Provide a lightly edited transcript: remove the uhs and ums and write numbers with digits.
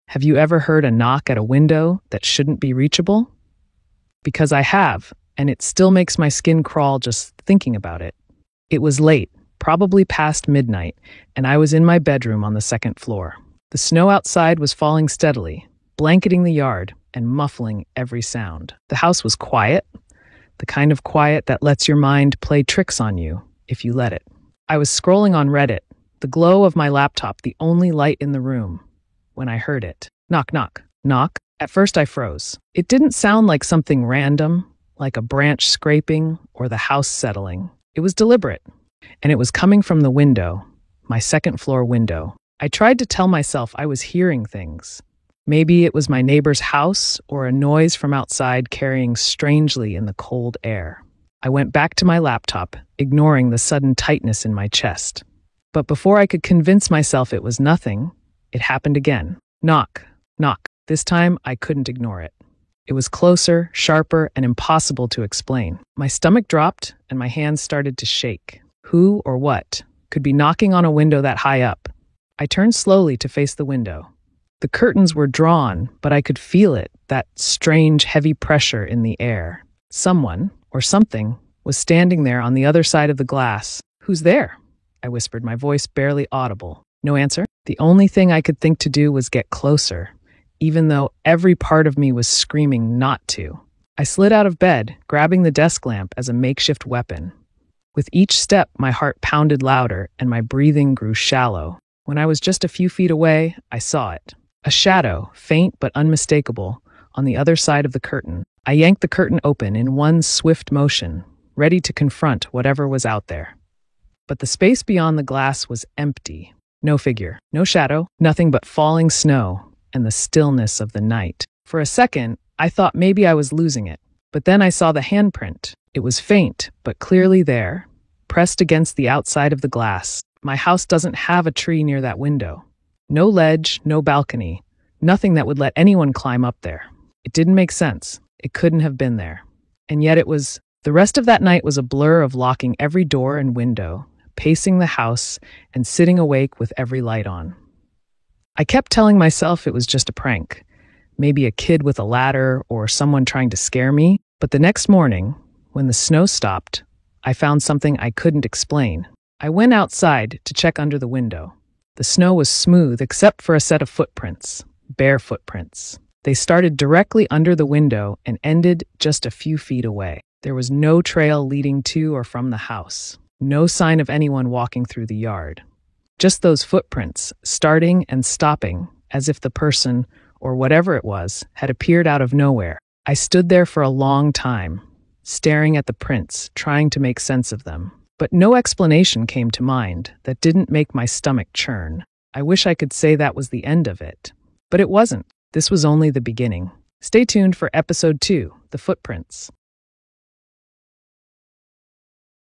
Have you ever heard a knock at a window that shouldn't be reachable? Because I have, and it still makes my skin crawl just thinking about it. It was late, probably past midnight, and I was in my bedroom on the second floor. The snow outside was falling steadily, blanketing the yard and muffling every sound. The house was quiet, the kind of quiet that lets your mind play tricks on you if you let it. I was scrolling on Reddit, the glow of my laptop the only light in the room, when I heard it. Knock, knock, knock. At first I froze. It didn't sound like something random, like a branch scraping or the house settling. It was deliberate, and it was coming from the window, my second floor window. I tried to tell myself I was hearing things. Maybe it was my neighbor's house or a noise from outside carrying strangely in the cold air. I went back to my laptop, ignoring the sudden tightness in my chest. But before I could convince myself it was nothing, it happened again. Knock, knock. This time, I couldn't ignore it. It was closer, sharper, and impossible to explain. My stomach dropped, and my hands started to shake. Who or what could be knocking on a window that high up? I turned slowly to face the window. The curtains were drawn, but I could feel it, that strange, heavy pressure in the air. Someone, or something, was standing there on the other side of the glass. Who's there? I whispered, my voice barely audible. No answer. The only thing I could think to do was get closer, even though every part of me was screaming not to. I slid out of bed, grabbing the desk lamp as a makeshift weapon. With each step, my heart pounded louder and my breathing grew shallow. When I was just a few feet away, I saw it. A shadow, faint but unmistakable, on the other side of the curtain. I yanked the curtain open in one swift motion, ready to confront whatever was out there. But the space beyond the glass was empty. No figure, no shadow, nothing but falling snow and the stillness of the night. For a second, I thought maybe I was losing it. But then I saw the handprint. It was faint, but clearly there, pressed against the outside of the glass. My house doesn't have a tree near that window. No ledge, no balcony, nothing that would let anyone climb up there. It didn't make sense. It couldn't have been there. And yet it was. The rest of that night was a blur of locking every door and window, pacing the house, and sitting awake with every light on. I kept telling myself it was just a prank, maybe a kid with a ladder or someone trying to scare me. But the next morning, when the snow stopped, I found something I couldn't explain. I went outside to check under the window. The snow was smooth except for a set of footprints, bare footprints. They started directly under the window and ended just a few feet away. There was no trail leading to or from the house. No sign of anyone walking through the yard. Just those footprints, starting and stopping, as if the person, or whatever it was, had appeared out of nowhere. I stood there for a long time, staring at the prints, trying to make sense of them. But no explanation came to mind that didn't make my stomach churn. I wish I could say that was the end of it. But it wasn't. This was only the beginning. Stay tuned for episode 2, The Footprints.